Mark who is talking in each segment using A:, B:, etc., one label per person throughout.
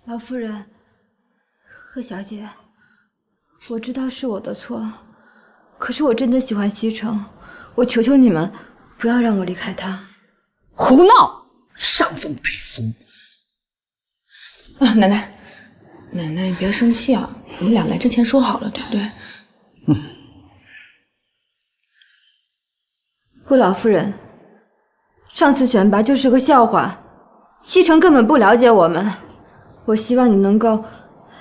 A: 老夫人，贺小姐，我知道是我的错，可是我真的喜欢西城，我求求你们，不要让我离开他。
B: 胡闹，伤风败俗！
C: 啊，奶奶，奶奶，你别生气啊，我们俩来之前说好了，对不对？
A: 顾老夫人，上次选拔就是个笑话，西城根本不了解我们。我希望你能够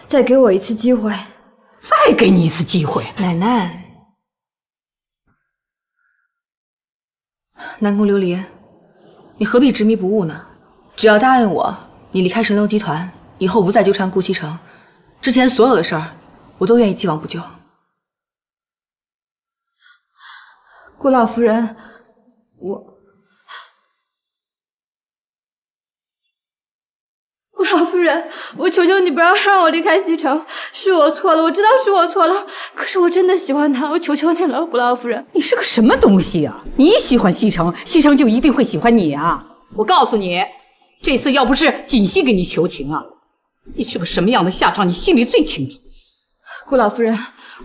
A: 再给我一次机会。
B: 再给你一次机会，
C: 奶奶，南宫琉璃，你何必执迷不悟呢？只要答应我，你离开神龙集团，以后不再纠缠顾西城，之前所有的事儿，我都愿意既往不咎。
A: 顾老夫人，顾老夫人，我求求你不要让我离开西城，是我错了，我知道是我错了，可是我真的喜欢他，我求求你了，顾老夫人。
B: 你是个什么东西啊？你喜欢西城，西城就一定会喜欢你啊！我告诉你，这次要不是锦溪给你求情啊，你是个什么样的下场，你心里最清楚。
A: 顾老夫人，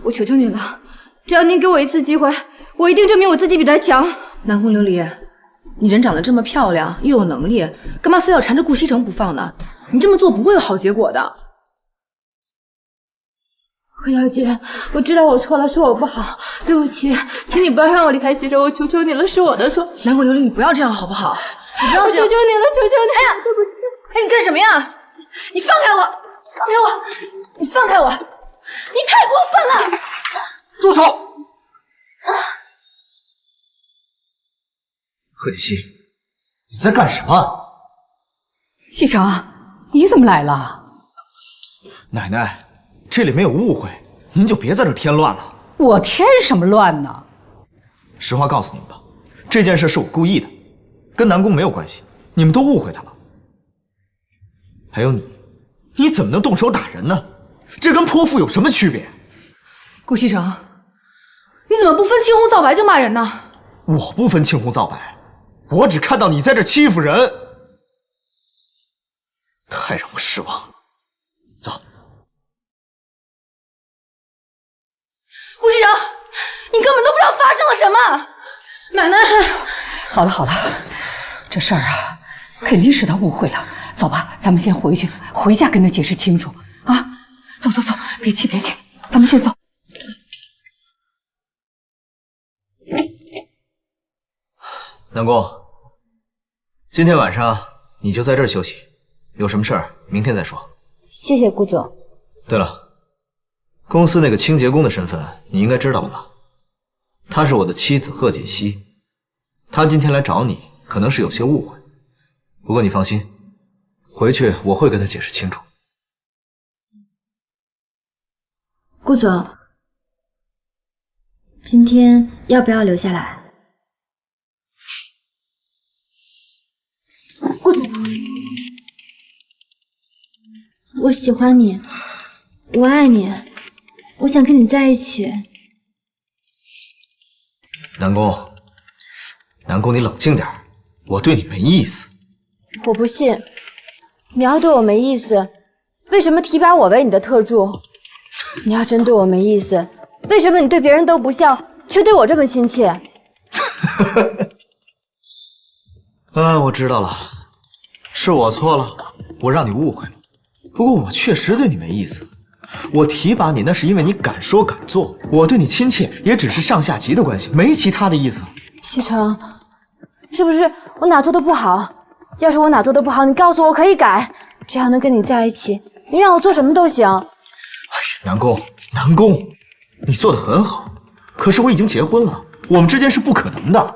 A: 我求求你了，只要您给我一次机会，我一定证明我自己比他强。
C: 南宫琉璃，你人长得这么漂亮，又有能力，干嘛非要缠着顾西城不放呢？你这么做不会有好结果的。
A: 何小姐，我知道我错了，是我不好，对不起，请你不要让我离开西城，我求求你了，是我的错。
C: 南宫琉璃，你不要这样好不好？你不要这样，
A: 我求求你了，求求你！
C: 哎呀，对不起！哎，你干什么呀？你放开我！放开我！你放开我！你太过分了！
D: 住手！贺锦溪，你在干什么？
B: 西城，你怎么来了？
D: 奶奶，这里没有误会，您就别在这添乱了。
B: 我添什么乱呢？
D: 实话告诉你们吧，这件事是我故意的，跟南宫没有关系，你们都误会他了。还有你，你怎么能动手打人呢？这跟泼妇有什么区别？
C: 顾西城，你怎么不分青红皂白就骂人呢？
D: 我不分青红皂白，我只看到你在这欺负人，太让我失望了。走。
C: 顾西城，你根本都不知道发生了什么。奶奶，
B: 好了好了，这事儿啊，肯定是他误会了。走吧，咱们先回去，回家跟他解释清楚啊！走走走，别气别气，咱们先走。
D: 南宫，今天晚上你就在这儿休息，有什么事儿明天再说。
A: 谢谢顾总。
D: 对了，公司那个清洁工的身份你应该知道了吧？她是我的妻子贺锦溪，她今天来找你，可能是有些误会。不过你放心，回去我会跟她解释清楚。
A: 顾总，今天要不要留下来？顾总，我喜欢你，我爱你，我想跟你在一起。
D: 南宫，南宫，你冷静点，我对你没意思。
A: 我不信，你要对我没意思，为什么提拔我为你的特助？你要真对我没意思，为什么你对别人都不像，却对我这么亲切？
D: 啊，我知道了，是我错了，我让你误会了。不过我确实对你没意思，我提拔你那是因为你敢说敢做，我对你亲切也只是上下级的关系，没其他的意思。
A: 西城，是不是我哪做的不好？要是我哪做的不好，你告诉我，我可以改。只要能跟你在一起，你让我做什么都行。
D: 南宫，南宫，你做的很好，可是我已经结婚了，我们之间是不可能的。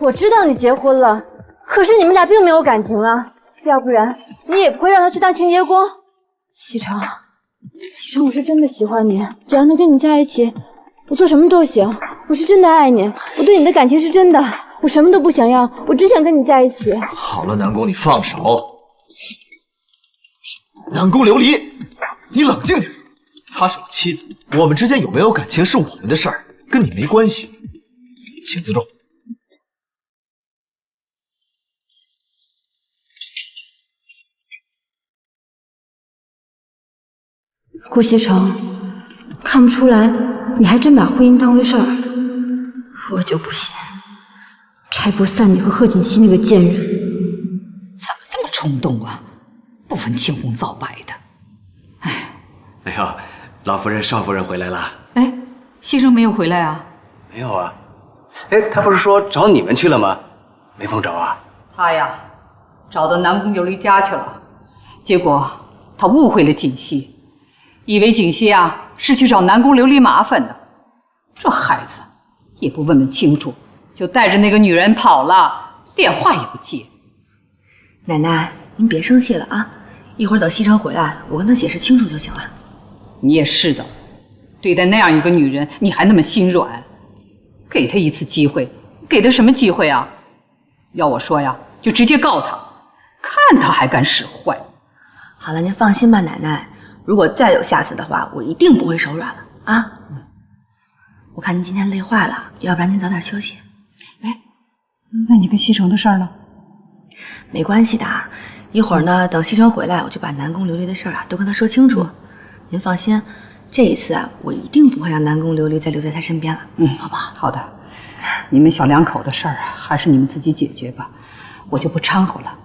A: 我知道你结婚了，可是你们俩并没有感情啊，要不然你也不会让他去当清洁工。西城，西城，我是真的喜欢你，只要能跟你在一起，我做什么都行。我是真的爱你，我对你的感情是真的，我什么都不想要，我只想跟你在一起。
D: 好了，南宫，你放手。南宫琉璃，你冷静点。她是我妻子，我们之间有没有感情是我们的事儿，跟你没关系。请自重。
A: 顾西城，看不出来你还真把婚姻当回事儿。我就不信拆不散你和贺锦熙那个贱人。
B: 怎么这么冲动啊？不分青红皂白的。
E: 哎呦，老夫人、少夫人回来了。
B: 哎，西城没有回来啊？
E: 没有啊。哎，他不是说找你们去了吗？没碰着啊？
B: 他呀，找到南宫琉璃家去了，结果他误会了锦溪，以为锦溪啊是去找南宫琉璃麻烦的。这孩子也不问问清楚，就带着那个女人跑了，电话也不接。
C: 奶奶，您别生气了啊，一会儿等西城回来，我跟他解释清楚就行了。
B: 你也是的，对待那样一个女人，你还那么心软，给她一次机会，给她什么机会啊？要我说呀，就直接告她，看她还敢使坏。
C: 好了，您放心吧，奶奶，如果再有下次的话，我一定不会手软了啊。我看您今天累坏了，要不然您早点休息。
B: 哎，那你跟西城的事儿呢？
C: 没关系的，一会儿呢，等西城回来，我就把南宫琉璃的事儿啊都跟他说清楚。您放心，这一次啊，我一定不会让南宫琉璃再留在他身边了。好不好？
B: 好的，你们小两口的事儿啊，还是你们自己解决吧，我就不掺和了。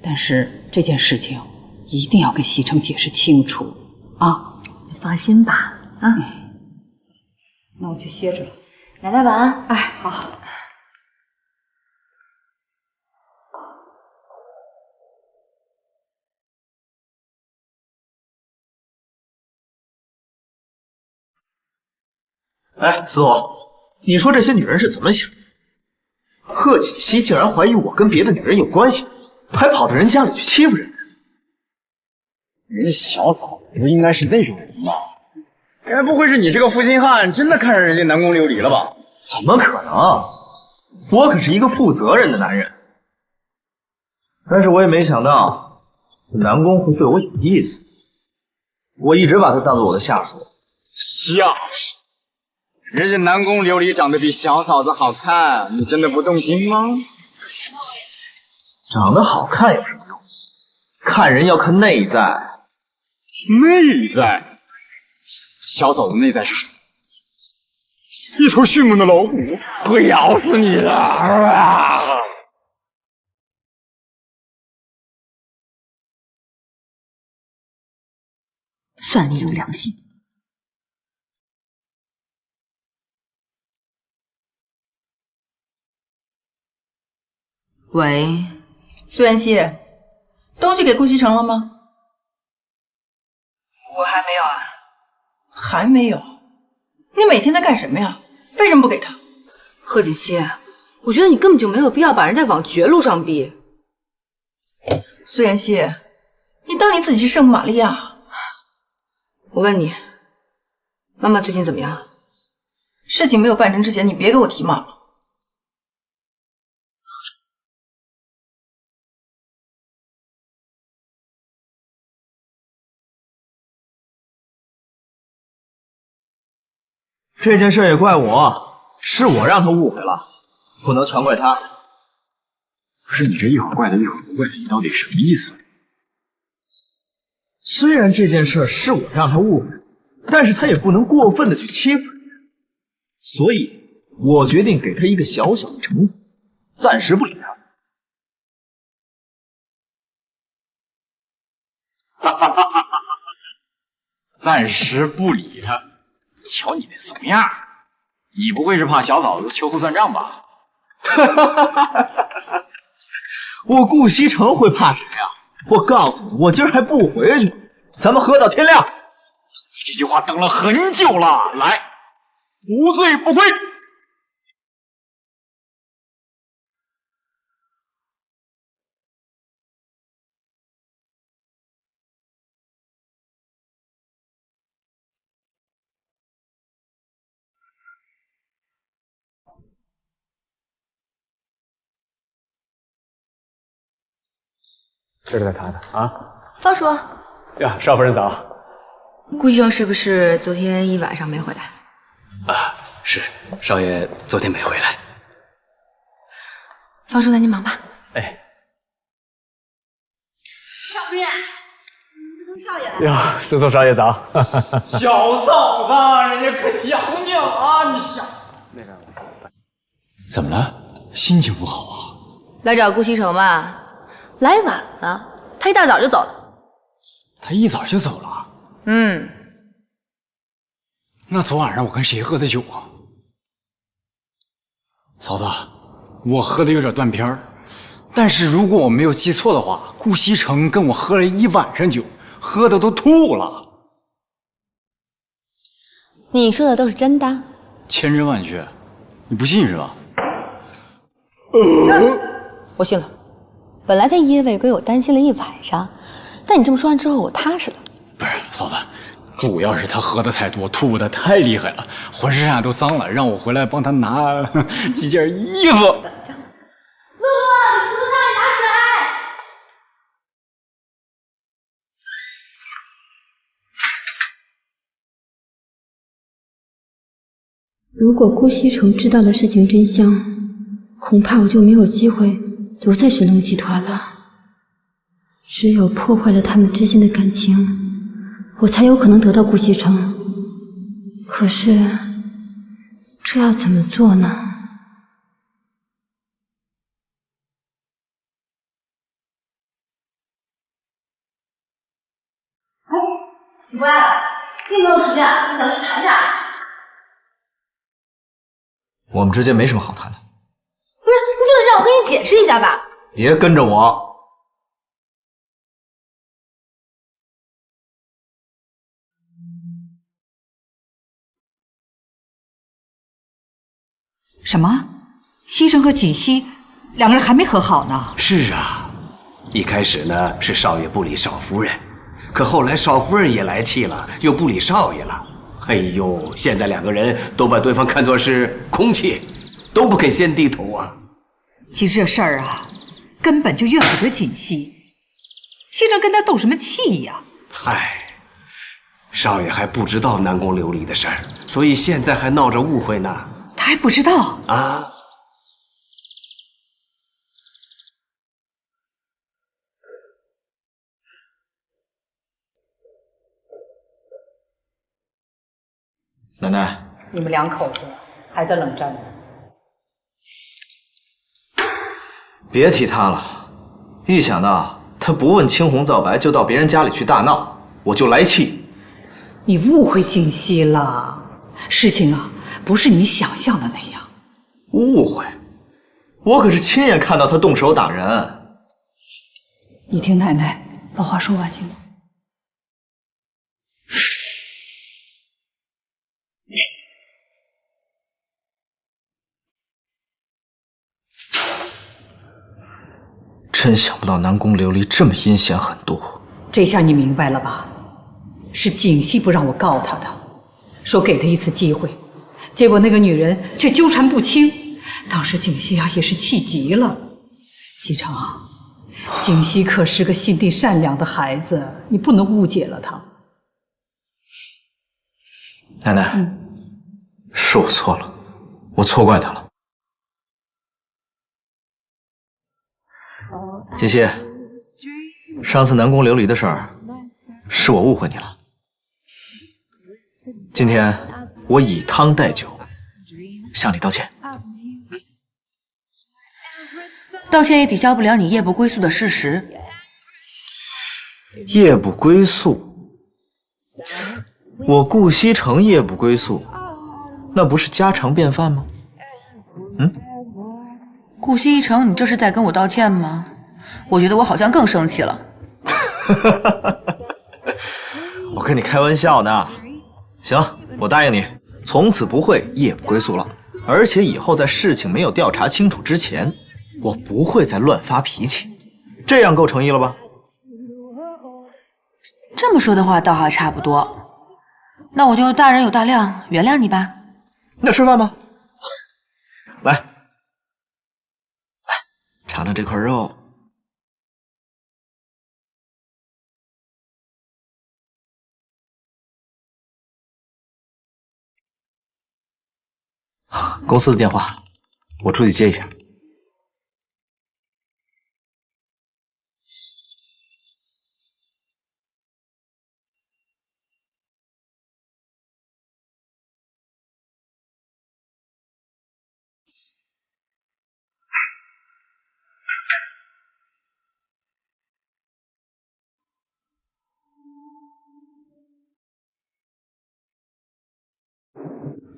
B: 但是这件事情一定要跟西城解释清楚啊！
C: 你放心吧，啊。
B: 那我去歇着了。
C: 奶奶晚安。
B: 哎，好。
D: 哎，司总，你说这些女人是怎么想的？贺锦熙竟然怀疑我跟别的女人有关系，还跑到人家里去欺负人。
F: 人家小嫂子不应该是那种人吧？该不会是你这个负心汉真的看上人家南宫琉璃了吧？
D: 怎么可能？我可是一个负责任的男人。但是我也没想到，南宫会对我有意思。我一直把他当做我的下属。
F: 下属？人家南宫琉璃长得比小嫂子好看，你真的不动心吗？
D: 长得好看有什么用？看人要看内在。
F: 内在？小嫂子内在是什么？一头迅猛的老虎，会咬死你的！
C: 算你有良心。喂，
G: 苏妍希，东西给顾西城了吗？
C: 我还没有啊。
G: 还没有？你每天在干什么呀？为什么不给他？
C: 贺锦熙，我觉得你根本就没有必要把人家往绝路上逼。
G: 苏妍希，你当你自己是圣母玛利亚？
C: 我问你，妈妈最近怎么样？
G: 事情没有办成之前，你别给我提妈妈。
D: 这件事也怪我，是我让他误会了，不能全怪他。
F: 不是你这一会儿怪他一会儿不怪他，你到底什么意思？
D: 虽然这件事是我让他误会，但是他也不能过分的去欺负人，所以我决定给他一个小小的惩罚，暂时不理他。
F: 暂时不理他。瞧你那怂样，你不会是怕小嫂子秋后算账吧？
D: 我顾西城会怕谁呀？我告诉你，我今儿还不回去，咱们喝到天亮。
F: 这句话等了很久了，来，无醉不归。
E: 这是在谈的啊？
C: 方叔，
E: 呀，少夫人早。
C: 顾医生是不是昨天一晚上没回来？
E: 啊，是，少爷昨天没回来。
C: 方叔，那您忙吧。
E: 哎，
A: 少夫人，司少爷来
F: 了。呀，司徒少爷早。小嫂子，人家可想你啊！你想那个？怎么了？心情不好啊？
C: 来找顾西城嘛？来晚了，他一大早就走了。
F: 他一早就走了？
C: 嗯。
F: 那昨晚上我跟谁喝的酒啊？嫂子，我喝的有点断片儿，但是如果我没有记错的话，顾西城跟我喝了一晚上酒，喝的都吐了。
C: 你说的都是真的？
F: 千真万确，你不信是吧？
C: 我信了。本来他夜未归，我担心了一晚上，但你这么说完之后，我踏实了。
F: 不是，嫂子，主要是他喝的太多，吐的太厉害了，浑身上下都脏了，让我回来帮他拿几件衣服。
A: 露露，你扶他拿水。如果顾西城知道了事情真相，恐怕我就没有机会留在神龙集团了。只有破坏了他们之间的感情，我才有可能得到顾西城。可是，这要怎么做呢？哎，你回来了，并没有时间，我想去谈谈。
D: 我们之间没什么好谈的。
A: 不是，你就得让我跟你解释一下吧。
D: 别跟着我。
B: 什么？西城和锦溪两个人还没和好呢？
E: 是啊，一开始呢是少爷不理少夫人，可后来少夫人也来气了，又不理少爷了。哎呦，现在两个人都把对方看作是空气，都不肯先低头啊。
B: 其实这事儿啊，根本就怨不得锦溪，西城跟他斗什么气呀？
E: 嗨，少爷还不知道南宫琉璃的事儿，所以现在还闹着误会呢。
B: 他还不知道
E: 啊？
D: 奶奶，
B: 你们两口子还在冷战呢。
D: 别提他了，一想到他不问青红皂白就到别人家里去大闹，我就来气。
B: 你误会锦溪了，事情啊不是你想象的那样。
D: 误会？我可是亲眼看到他动手打人。
B: 你听奶奶把话说完行吗？
D: 真想不到南宫琉璃这么阴险狠毒。
B: 这下你明白了吧？是锦溪不让我告他的，说给他一次机会，结果那个女人却纠缠不清。当时锦溪啊也是气极了。西城啊，锦溪可是个心地善良的孩子，你不能误解了她。
D: 奶奶，是我错了，我错怪他了。锦溪，上次南宫琉璃的事儿，是我误会你了。今天我以汤代酒，向你道歉。
C: 道歉也抵消不了你夜不归宿的事实。
D: 夜不归宿，我顾西城夜不归宿，那不是家常便饭吗？
C: 顾西城，你这是在跟我道歉吗？我觉得我好像更生气了。
D: 我跟你开玩笑呢。行，我答应你，从此不会夜不归宿了。而且以后在事情没有调查清楚之前，我不会再乱发脾气。这样够诚意了吧？
C: 这么说的话，倒还差不多。那我就大人有大量，原谅你吧。
D: 那吃饭吧。来，尝尝这块肉。公司的电话，我出去接一下。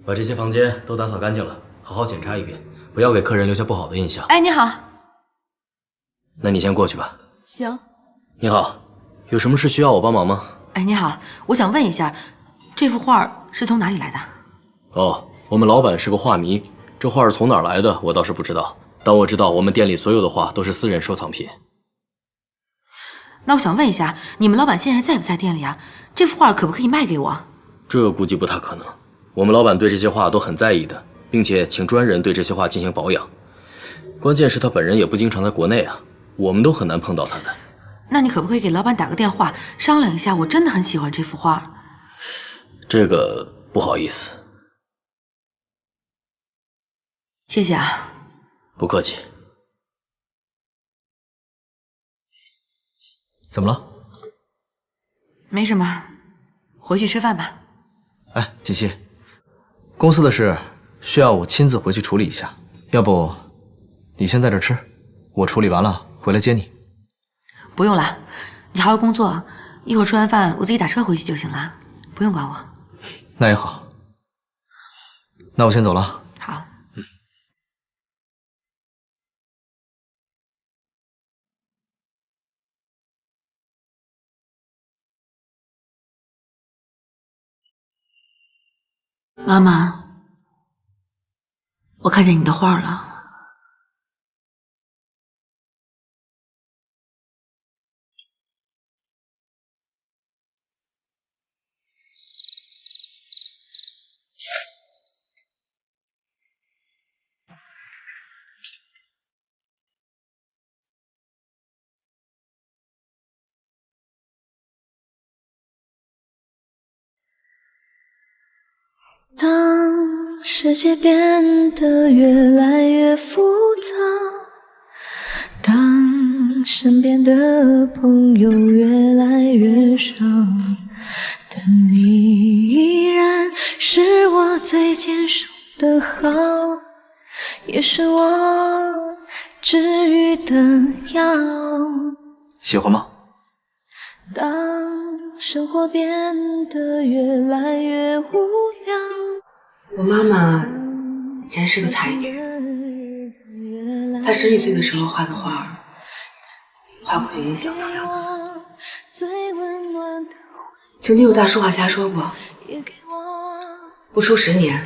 H: 把这些房间都打扫干净了，好好检查一遍，不要给客人留下不好的印象。
C: 哎，你好。
H: 那你先过去吧。
C: 行。
H: 你好，有什么事需要我帮忙吗？
C: 哎，你好，我想问一下，这幅画是从哪里来的？
H: 哦，我们老板是个画迷，这画是从哪儿来的我倒是不知道，但我知道我们店里所有的画都是私人收藏品。
C: 那我想问一下，你们老板现在在不在店里啊？这幅画可不可以卖给我？
H: 这估计不太可能。我们老板对这些画都很在意的，并且请专人对这些画进行保养。关键是他本人也不经常在国内啊，我们都很难碰到他的。
C: 那你可不可以给老板打个电话商量一下？我真的很喜欢这幅画。
H: 这个不好意思。
C: 谢谢啊。
H: 不客气。
D: 怎么了？
C: 没什么，回去吃饭吧。
D: 哎，锦溪，公司的事需要我亲自回去处理一下，要不你先在这吃，我处理完了回来接你。
C: 不用了，你好好工作，一会儿吃完饭我自己打车回去就行了，不用管我。
D: 那也好，那我先走了。
C: 好。妈妈，我看见你的画了。
I: 当世界变得越来越复杂，当身边的朋友越来越少，但你依然是我最坚守的好，也是我治愈的药。
D: 喜欢吗？
I: 当生活变得越来越无聊，
C: 我妈妈以前是个才女，她10几岁的时候画的画，画过有影响朋友的。曾经有大书画家说过，不出10年，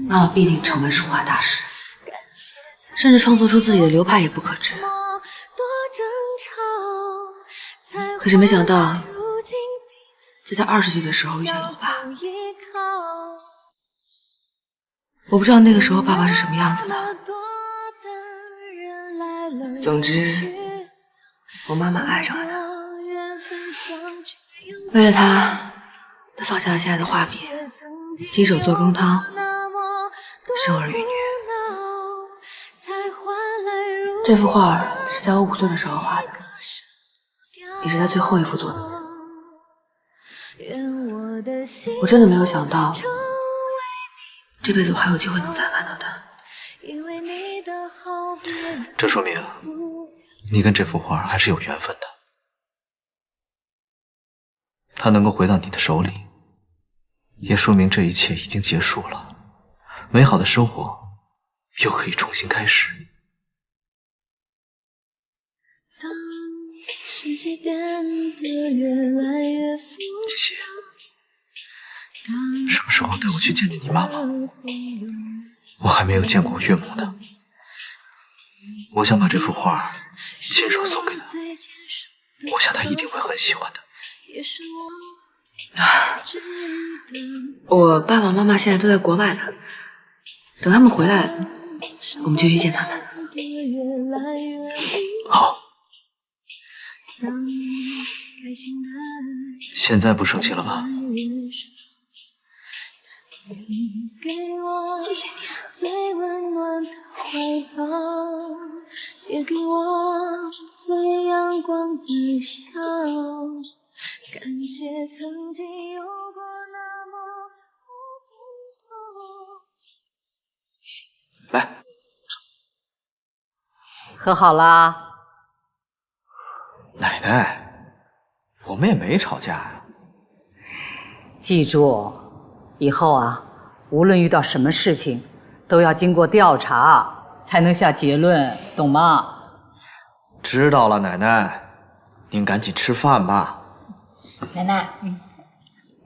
C: 妈妈必定成为书画大师，甚至创作出自己的流派也不可知。可是没想到，在她20岁的时候遇见了我爸。我不知道那个时候爸爸是什么样子的。总之，我妈妈爱上了他。为了他，她放下了现在的画笔，亲手做羹汤，生儿育女。这幅画是在我5岁的时候画的，也是他最后一幅作品。我真的没有想到，这辈子我还有机会能再看到他。
D: 这说明你跟这幅画还是有缘分的。它能够回到你的手里，也说明这一切已经结束了，美好的生活又可以重新开始。
I: 世界变得越来越复
D: 姐姐，什么时候带我去见见你妈妈？我还没有见过我岳母呢。我想把这幅画亲手送给她，我想她一定会很喜欢的。
C: 我爸爸妈妈现在都在国外呢，等他们回来，我们就去见他们。
D: 好。现在不生气了吧？
C: 谢谢你。
I: 最温暖的怀抱，也给我最阳光的笑。感谢曾经有过那么
D: 来，
B: 和好啦。
D: 奶奶，我们也没吵架呀。
B: 记住，以后啊，无论遇到什么事情，都要经过调查才能下结论，懂吗？
D: 知道了，奶奶，您赶紧吃饭吧。
C: 奶奶，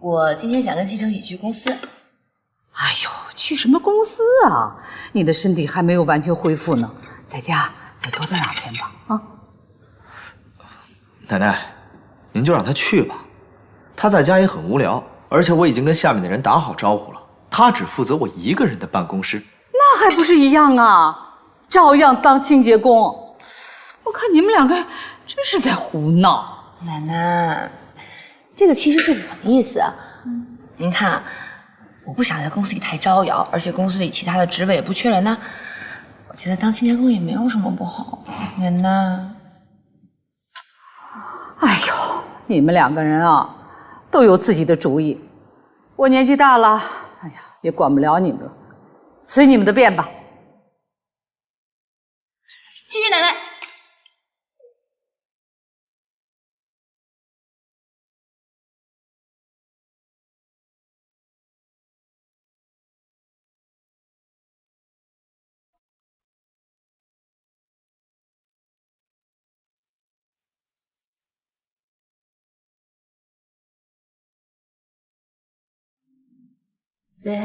C: 我今天想跟西城一起去公司。
B: 哎呦，去什么公司啊？你的身体还没有完全恢复呢，在家再多待2天吧。啊，
D: 奶奶，您就让他去吧，他在家也很无聊，而且我已经跟下面的人打好招呼了，他只负责我一个人的办公室。
B: 那还不是一样啊，照样当清洁工。我看你们2个真是在胡闹。
C: 奶奶，这个其实是我的意思。您看，我不想在公司里太招摇，而且公司里其他的职位也不缺人呢。我觉得当清洁工也没有什么不好。奶奶，
B: 哎呦，你们2个人啊，都有自己的主意。我年纪大了，哎呀，也管不了你们了，随你们的便吧。
C: 谢谢奶奶。对，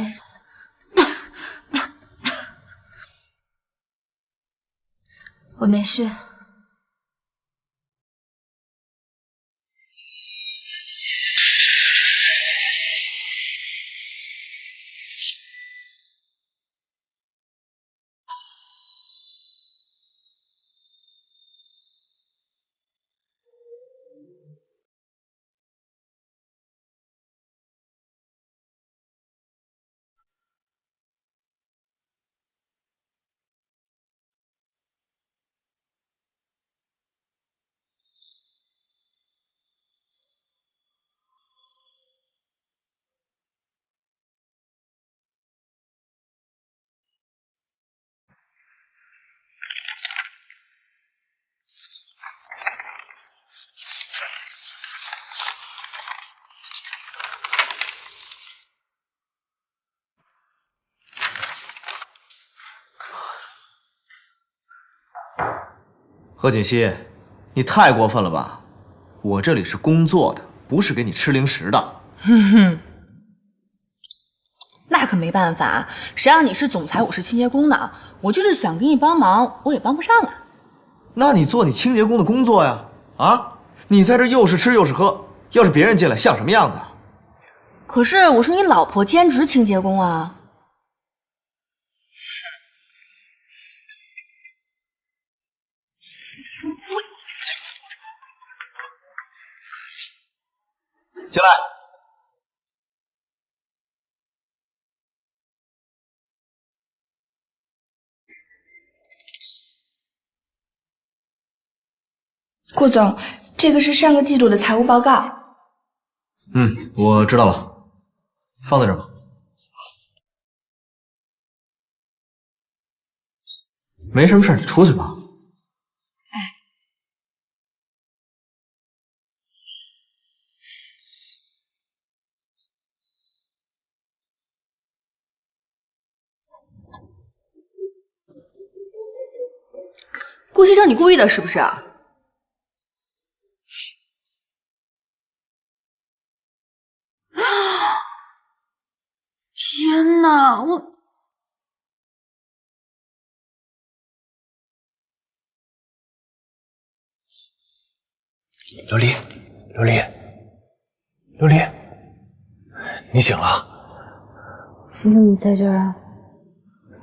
A: 我没事。
D: 何锦熙，你太过分了吧！我这里是工作的，不是给你吃零食的。
C: 哼哼，那可没办法，谁让你是总裁，我是清洁工呢？我就是想给你帮忙，我也帮不上啊。
D: 那你做你清洁工的工作呀！啊，你在这又是吃又是喝，要是别人进来像什么样子啊？
C: 可是我是你老婆，兼职清洁工啊。
D: 进来。
J: 顾总，这个是上个季度的财务报告。
D: 我知道了，放在这儿吧。没什么事，你出去吧。
C: 顾先生，你故意的是不是？
A: 天哪，我
F: 琉璃，琉璃，琉璃，你醒了？
A: 你怎么在这儿啊？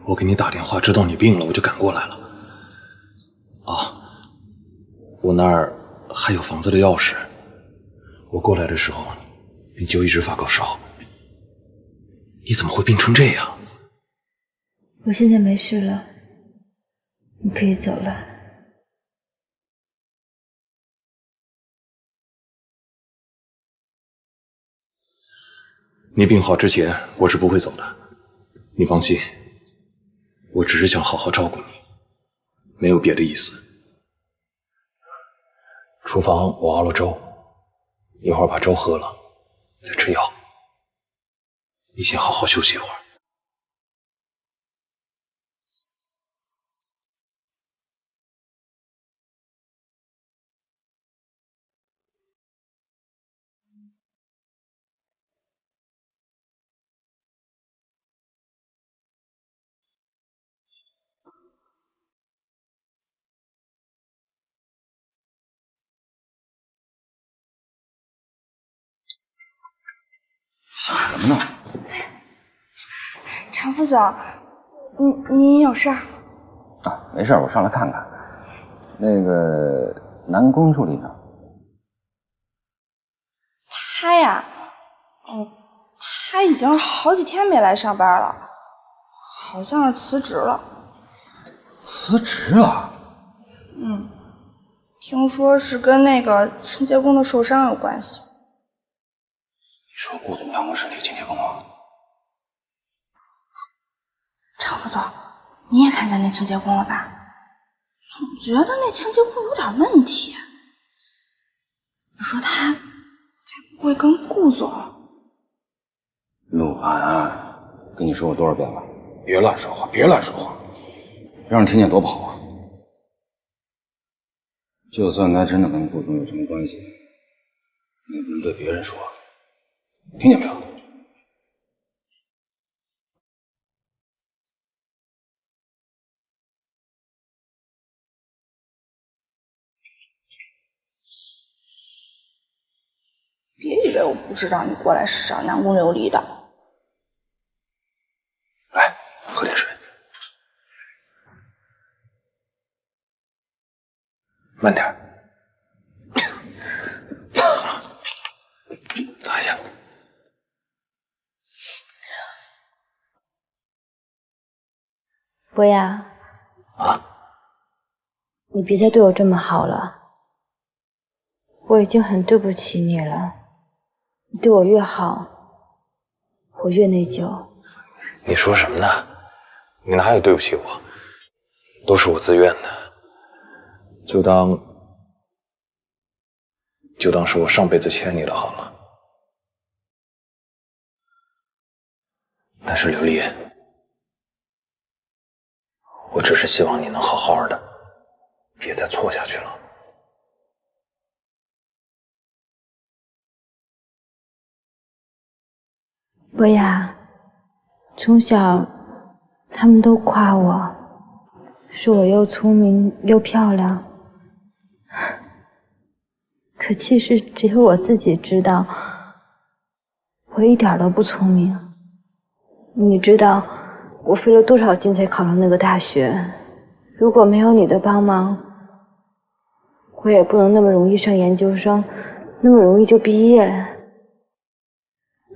F: 我给你打电话，知道你病了，我就赶过来了。啊，我那儿还有房子的钥匙。我过来的时候，你就一直发高烧。你怎么会病成这样？
A: 我现在没事了，你可以走了。
F: 你病好之前，我是不会走的。你放心，我只是想好好照顾你，没有别的意思。厨房我熬了粥，一会儿把粥喝了，再吃药。你先好好休息一会儿。想什么呢？
J: 常副总，你有事儿？
K: 啊，没事，我上来看看。那个南宫助理呢？
J: 他呀，他已经好几天没来上班了，好像是辞职了。
F: 辞职了？
J: 听说是跟那个清洁工的受伤有关系。
F: 你说顾总当的是哪个清洁工啊？
J: 常副总，你也看见那清洁工了吧？总觉得那清洁工有点问题。你说他该不会跟顾总？
K: 陆安，跟你说过多少遍了，别乱说话，别乱说话，让人听见多不好啊！就算他真的跟顾总有什么关系，你也不能对别人说，听见没有？
J: 别以为我不知道你过来是找南宫琉璃的。
F: 来，喝点水。慢点，擦一下。
A: 博雅，你别再对我这么好了，我已经很对不起你了。你对我越好，我越内疚。
F: 你说什么呢？你哪有对不起我？都是我自愿的。就当是我上辈子欠你的好了。但是琉璃，我只是希望你能好好的，别再错下去了。
A: 博雅，从小他们都夸我，说我又聪明又漂亮。可其实只有我自己知道，我一点都不聪明。你知道我费了多少劲才考上那个大学？如果没有你的帮忙，我也不能那么容易上研究生，那么容易就毕业。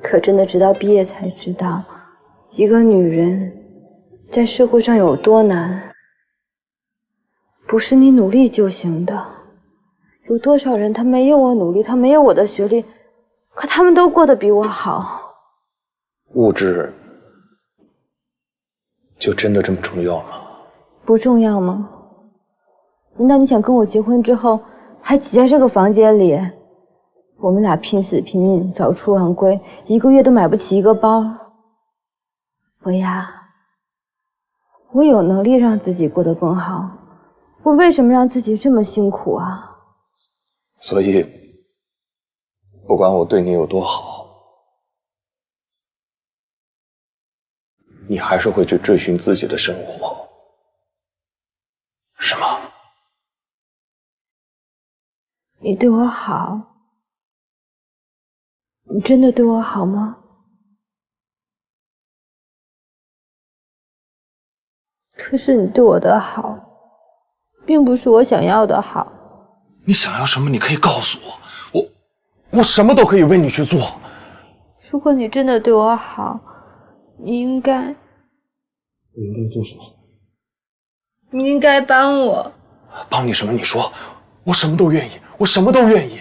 A: 可真的直到毕业才知道，一个女人在社会上有多难，不是你努力就行的。有多少人他没有我努力，他没有我的学历，可他们都过得比我好。
F: 物质就真的这么重要吗？
A: 不重要吗？难道你想跟我结婚之后还挤在这个房间里，我们俩拼死拼命早出晚归，一个月都买不起一个包？博雅，我有能力让自己过得更好，我为什么让自己这么辛苦啊？
F: 所以，不管我对你有多好，你还是会去追寻自己的生活，是吗？
A: 你对我好，你真的对我好吗？可是你对我的好，并不是我想要的好。
F: 你想要什么？你可以告诉我，我什么都可以为你去做。
A: 如果你真的对我好，你应该
F: 做什么？
A: 你应该帮我。
F: 帮你什么？你说，我什么都愿意，我什么都愿意。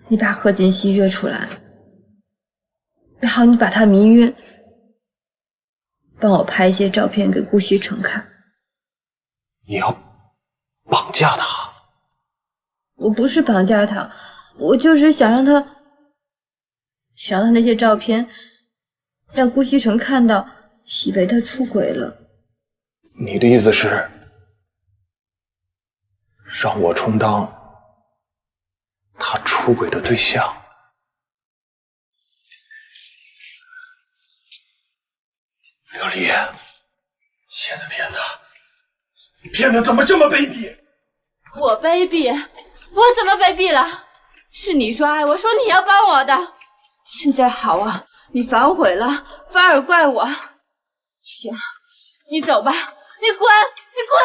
A: 你把贺锦熙约出来，然后你把他迷晕，帮我拍一些照片给顾西城看。
F: 你要绑架他？
A: 我不是绑架他，我就是想让他那些照片让顾西城看到，以为他出轨了。
F: 你的意思是让我充当他出轨的对象？琉璃，现在骗得怎么这么卑鄙？
A: 我卑鄙？我怎么卑鄙了？是你说爱我，说你要帮我的。现在好啊，你反悔了，反而怪我。行，你走吧，你滚，你滚！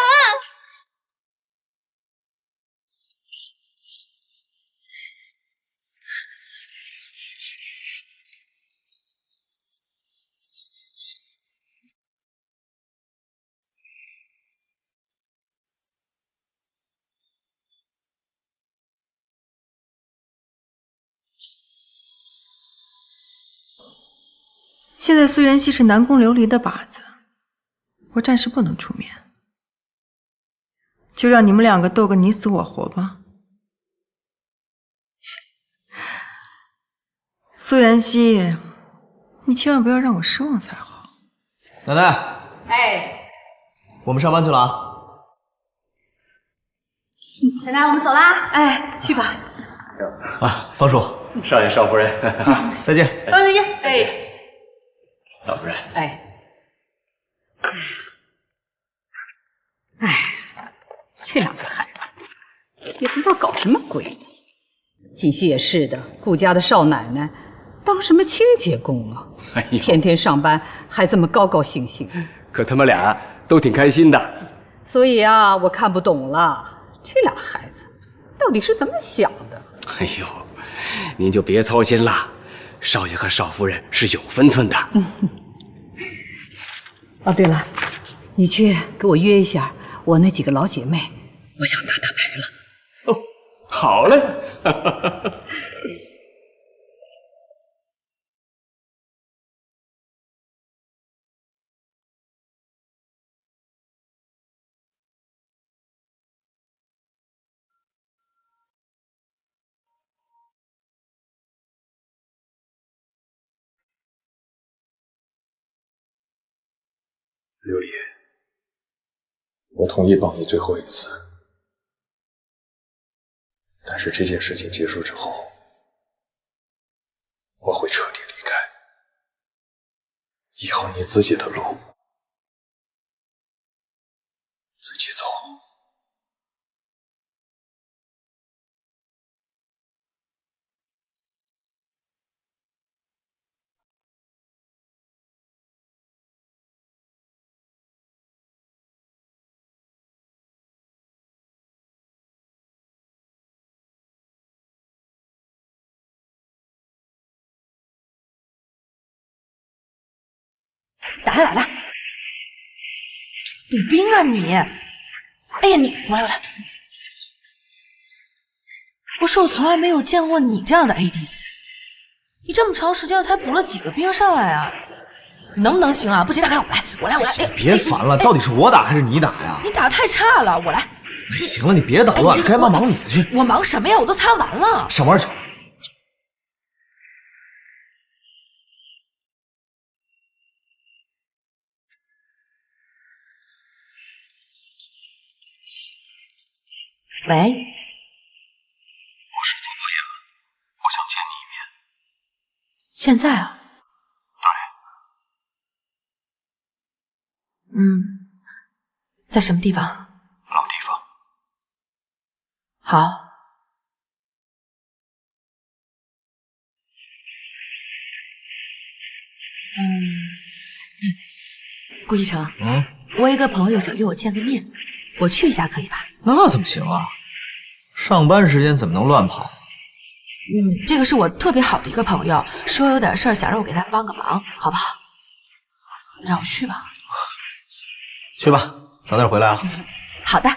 G: 现在苏元熙是南宫琉璃的靶子，我暂时不能出面，就让你们两个斗个你死我活吧。苏元熙，你千万不要让我失望才好。
D: 奶奶，
B: 哎，
D: 我们上班去了啊。
A: 奶奶，我们走啦。
B: 哎，去吧。
D: 啊，方叔，
E: 少爷少夫人，
D: 再见。
A: 方叔再见。
B: 哎。
E: 老夫人，
B: 哎，这两个孩子也不知道搞什么鬼。锦溪也是的，顾家的少奶奶，当什么清洁工啊？天天上班还这么高高兴兴。
E: 可他们俩都挺开心的。
B: 所以啊，我看不懂了，这俩孩子到底是怎么想的？
E: 哎呦，您就别操心了。少爷和少夫人是有分寸的。
B: 哦，对了，你去给我约一下我那几个老姐妹，我想打打牌了。
E: 哦，好嘞。
F: 琉璃，我同意帮你最后一次，但是这件事情结束之后，我会彻底离开，以后你自己的路自己走。
J: 打他打他！李冰啊你！哎呀你，我来！我说我从来没有见过你这样的 ADC， 你这么长时间才补了几个兵上来啊？你能不能行啊？不行，打开我来！哎，
D: 别烦了，到底是我打还是你打呀？
J: 你打得太差了，我来。
D: 哎，行了，你别捣乱，该忙你的去。
J: 我忙什么呀？我都擦完了。
D: 上班去。
J: 喂，我是
F: 傅博雅，我想见你一面。
J: 现在啊？对。在什么地方？
F: 老地方。
J: 好。顾一成，我有一个朋友想约我见个面，我去一下可以吧？
D: 那怎么行啊？上班时间怎么能乱跑？
J: 这个是我特别好的一个朋友，说有点事儿想让我给他帮个忙，好不好？让我去吧。
D: 去吧，早点回来啊。
J: 好的。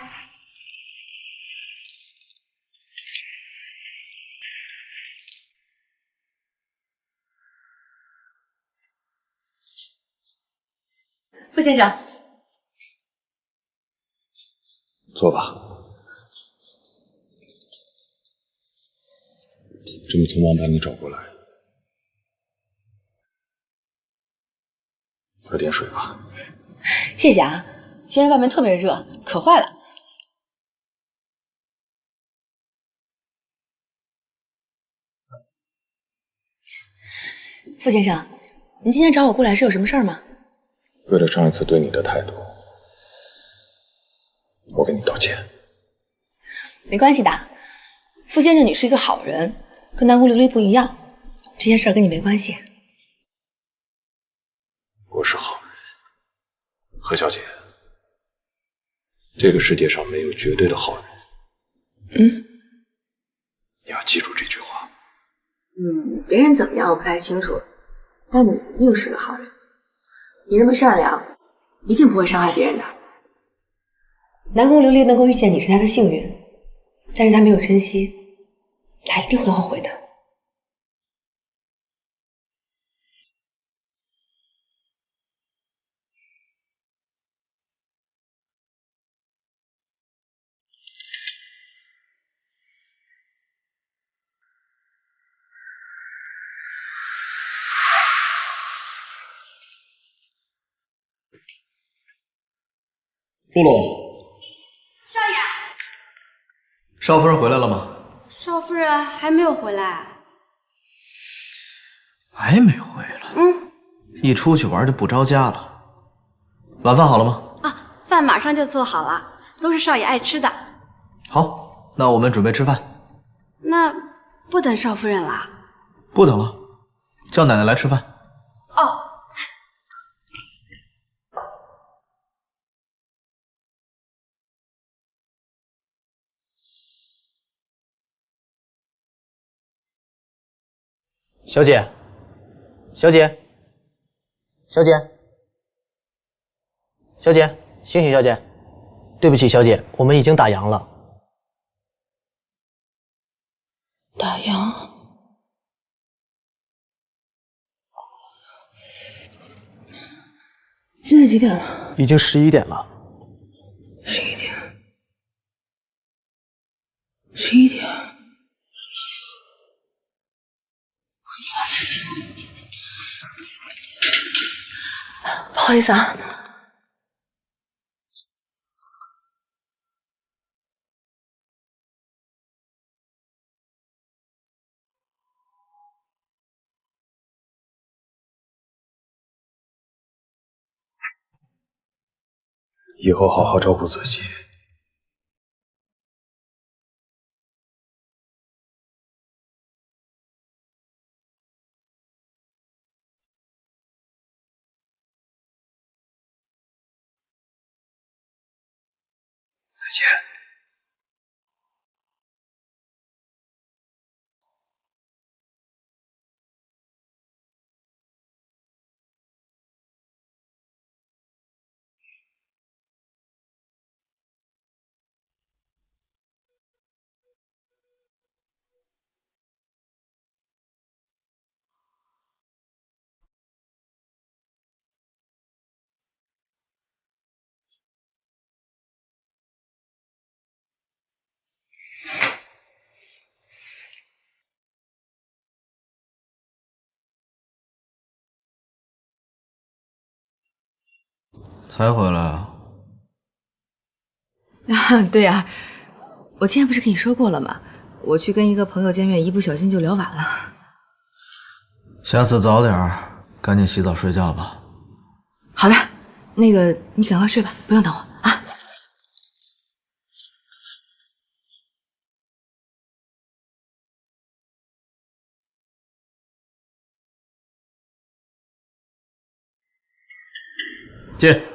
J: 傅先生，
F: 坐吧。这么匆忙把你找过来，喝点水吧。
J: 谢谢啊，今天外面特别热，渴坏了。傅先生，您今天找我过来是有什么事儿吗？
F: 为了上一次对你的态度，我给你道歉。
J: 没关系的，傅先生，你是一个好人，
C: 跟南宫琉璃不一样，这件事跟你没关系。
F: 我是好人，何小姐。这个世界上没有绝对的好人。你要记住这句话。
C: 别人怎么样我不太清楚，但你一定是个好人。你那么善良，一定不会伤害别人的。南宫琉璃能够遇见你是他的幸运，但是他没有珍惜，他一定会后悔的。
D: 陆龙，
A: 少爷，
D: 少夫人回来了吗？
A: 少夫人还没有回来。
D: 还没回来？一出去玩就不着家了。晚饭好了吗？
A: 啊，饭马上就做好了，都是少爷爱吃的。
D: 好，那我们准备吃饭。
A: 那不等少夫人了？
D: 不等了，叫奶奶来吃饭。
A: 哦。
L: 小姐，小姐，小姐，小姐，醒醒，小姐！对不起，小姐，我们已经打烊了。
C: 打烊？现在几点了？
L: 已经11点了。
C: 11点。11点。不好意思啊。
F: 以后好好照顾自己。再见。
D: 才回来啊？
C: 对呀，我之前不是跟你说过了吗？我去跟一个朋友见面，一不小心就聊晚了。
D: 下次早点，赶紧洗澡睡觉吧。
C: 好的，那个你赶快睡吧，不用等我啊。
D: 进。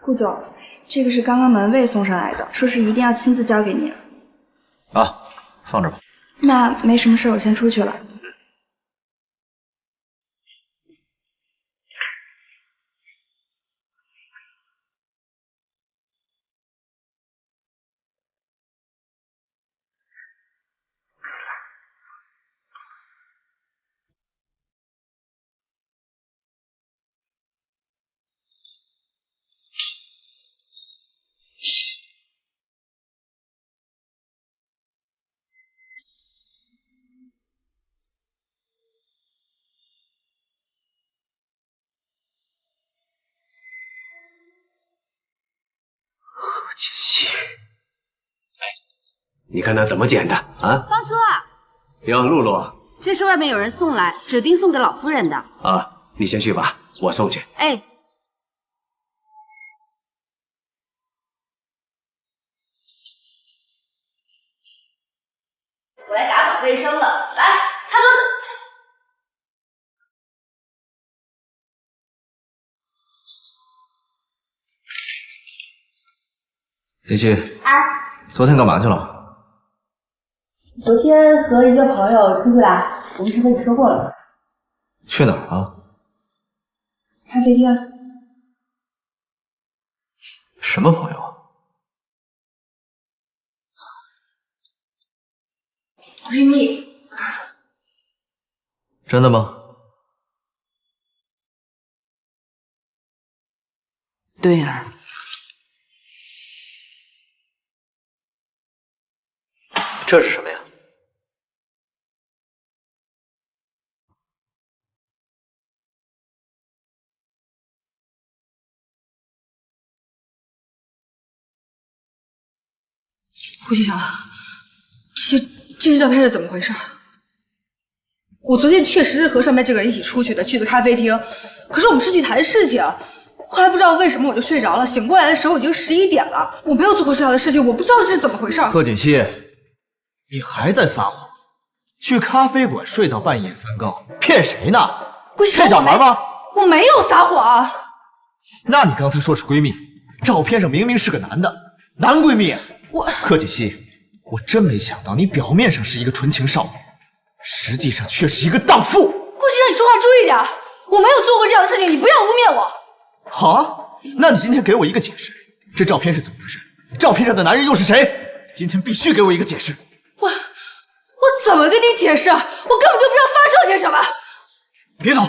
J: 顾总，这个是刚刚门卫送上来的，说是一定要亲自交给您。
D: 啊，放这吧。
J: 那没什么事，我先出去了。
E: 你看他怎么捡的啊？
M: 方叔，
E: 哟，露露，
M: 这是外面有人送来，指定送给老夫人的。
E: 啊，你先去吧，我送去。
M: 哎，
J: 扫卫生了，来擦桌
D: 子。琪琪，昨天干嘛去了？
A: 昨天和一个朋友出去啦，我不是和你说过了吗？
D: 去哪儿啊？
A: 咖啡厅。
D: 什么朋友啊？
J: 闺蜜。
D: 真的吗？
J: 对呀。
D: 这是什么呀？
J: 顾局长，这些照片是怎么回事？我昨天确实是和上面这个人一起出去的，去的咖啡厅。可是我们是去谈事情，后来不知道为什么我就睡着了，醒过来的时候已经11点了。我没有做过这样的事情，我不知道这是怎么回事。
D: 贺锦熙，你还在撒谎？去咖啡馆睡到半夜3更，骗谁呢？骗小孩吗？
J: 我没有撒谎。
D: 那你刚才说是闺蜜，照片上明明是个男的，男闺蜜。贺锦熙，我真没想到你表面上是一个纯情少女，实际上却是一个荡妇。顾
J: 局长，你说话注意点，我没有做过这样的事情，你不要污蔑我。
D: 好啊，那你今天给我一个解释，这照片是怎么回事？照片上的男人又是谁？今天必须给我一个解释。
J: 我怎么跟你解释？我根本就不知道发生了些什么。
D: 别走，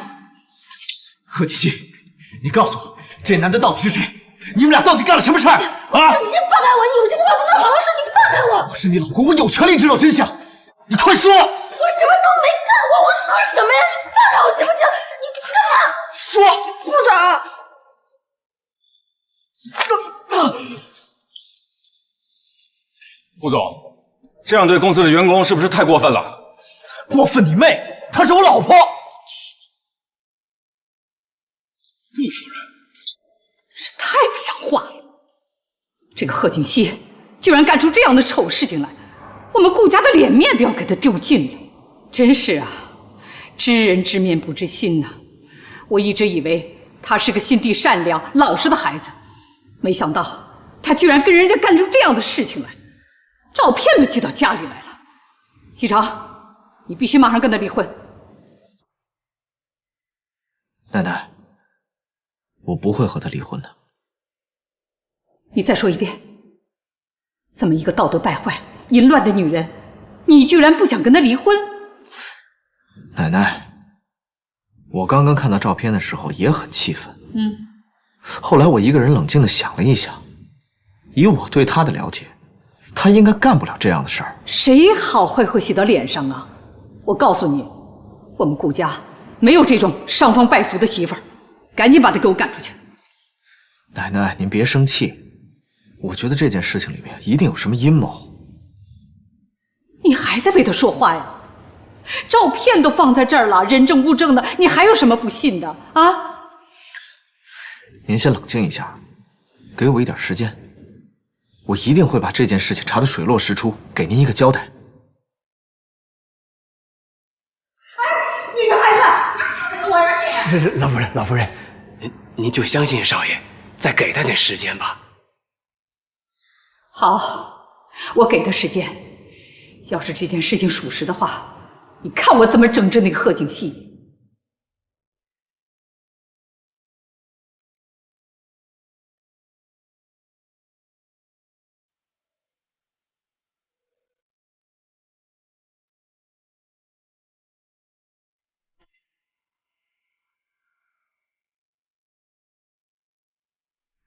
D: 贺锦熙，你告诉我，这男的到底是谁？你们俩到底干了什么事儿啊？
J: 你先放开我！你有这个话不能好好说，你放开我！
D: 我是你老公，我有权利知道真相。你快说！我什么
J: 都没干过，我说什么呀？你放开我行不行？你干嘛？
D: 说，
J: 顾长。
K: 顾总，这样对公司的员工是不是太过分了？
D: 过分你妹！她是我老婆。
K: 顾夫人。
B: 太不像话了！这个贺锦熙居然干出这样的丑事情来，我们顾家的脸面都要给他丢尽了。真是啊，知人知面不知心呐！我一直以为他是个心地善良、老实的孩子，没想到他居然跟人家干出这样的事情来，照片都寄到家里来了。西城，你必须马上跟他离婚。
D: 奶奶，我不会和他离婚的。
B: 你再说一遍，这么一个道德败坏、淫乱的女人，你居然不想跟她离婚？
D: 奶奶，我刚刚看到照片的时候也很气愤。后来我一个人冷静地想了一想，以我对她的了解，她应该干不了这样的事儿。
B: 谁好坏会写到脸上啊？我告诉你，我们顾家没有这种伤风败俗的媳妇儿，赶紧把她给我赶出去。
D: 奶奶，您别生气。我觉得这件事情里面一定有什么阴谋。
B: 你还在为他说话呀？照片都放在这儿了，人证物证的，你还有什么不信的啊？
D: 您先冷静一下，给我一点时间，我一定会把这件事情查得水落石出，给您一个交代。
J: 你是孩子，气死我呀你！
E: 老夫人，您就相信少爷，再给他点时间吧。
B: 好，我给他时间。要是这件事情属实的话，你看我怎么整治那个贺锦熙。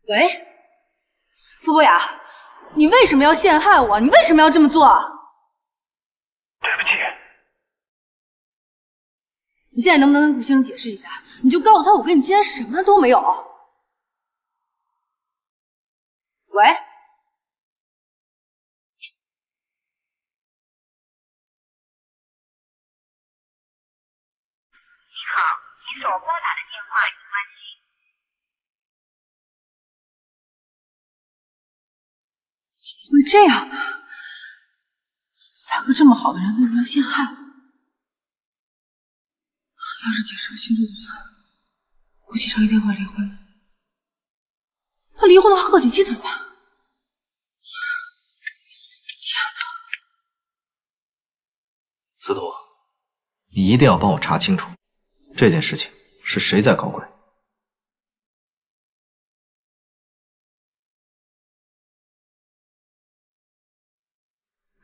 J: 喂，傅博雅，你为什么要陷害我？你为什么要这么做？
K: 对不起。
J: 你现在能不能跟顾先生解释一下？你就告诉他，我跟你之间什么都没有。喂。
N: 您好，您所拨打的电话已关机。
J: 怎么会这样呢？他个这么好的人为什么要陷害我？要是解释不清楚的话，顾西城一定会离婚的。他离婚的话，贺锦熙怎么办？天哪！
D: 司徒，你一定要帮我查清楚，这件事情是谁在搞鬼？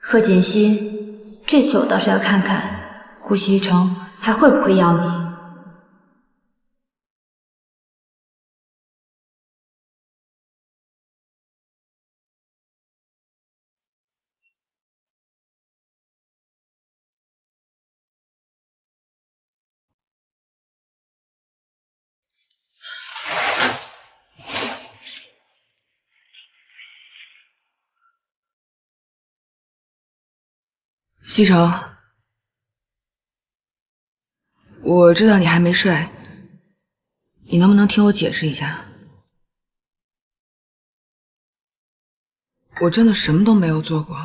A: 贺锦熙，这次我倒是要看看顾西城还会不会要你。
J: 西城，我知道你还没睡，你能不能听我解释一下？我真的什么都没有做过，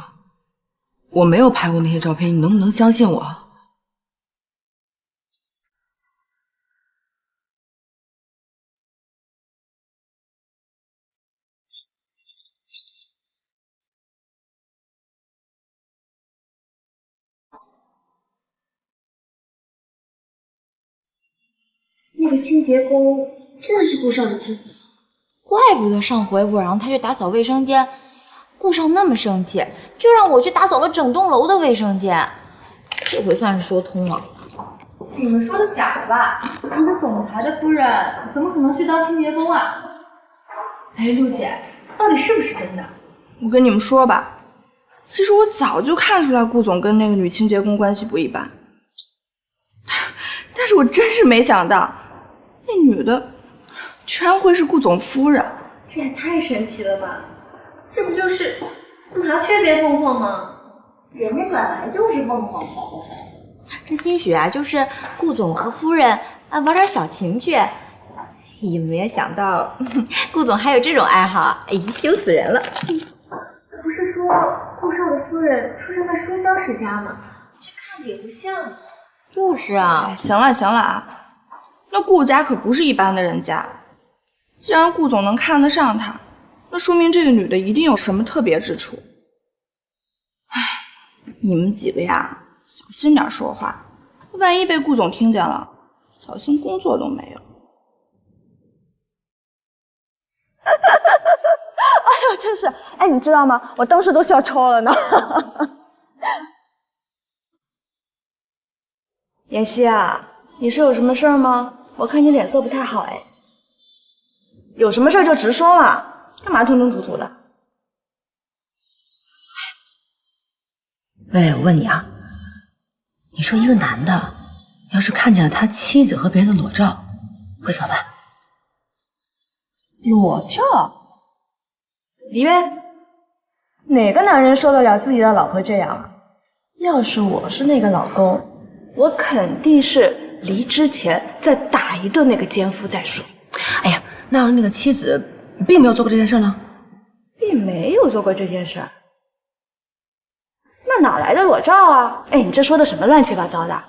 J: 我没有拍过那些照片，你能不能相信我？
A: 那个清洁工真的是顾少的妻子，
C: 怪不得上回我让他去打扫卫生间，顾少那么生气，就让我去打扫了整栋楼的卫生间。这回算是说通了。
A: 你们说的假的吧？一个总裁的夫人怎么可能去当清洁工啊？哎，陆姐，到底是不是真的？
J: 我跟你们说吧，其实我早就看出来顾总跟那个女清洁工关系不一般，但是我真是没想到，那女的居然会是顾总夫人。
A: 这也太神奇了吧！这不就是麻雀变凤凰吗？人家本来就是凤凰，好不好？
C: 这兴许啊，就是顾总和夫人玩点小情趣，也没想到顾总还有这种爱好，哎，羞死人了。
A: 不是说顾少的夫人出身在书香世家吗？这看着也不像啊。
C: 就是啊。
J: 哎，行了行了啊，那顾家可不是一般的人家。既然顾总能看得上她，那说明这个女的一定有什么特别之处。哎，你们几个呀，小心点说话，万一被顾总听见了，小心工作都没有。
O: 哎呦，真是，哎，你知道吗？我当时都笑抽了呢。妍希啊，你是有什么事儿吗？我看你脸色不太好哎。有什么事儿就直说嘛，干嘛吞吞吐吐的？
C: 喂，我问你啊，你说一个男的要是看见了他妻子和别人的裸照，会怎么办？
O: 裸照？李渊，哪个男人受得了自己的老婆这样啊？要是我是那个老公，我肯定是离之前再打一顿那个奸夫再说。
C: 哎呀，那要是那个妻子并没有做过这件事呢？
O: 并没有做过这件事，那哪来的裸照啊？哎，你这说的什么乱七八糟的？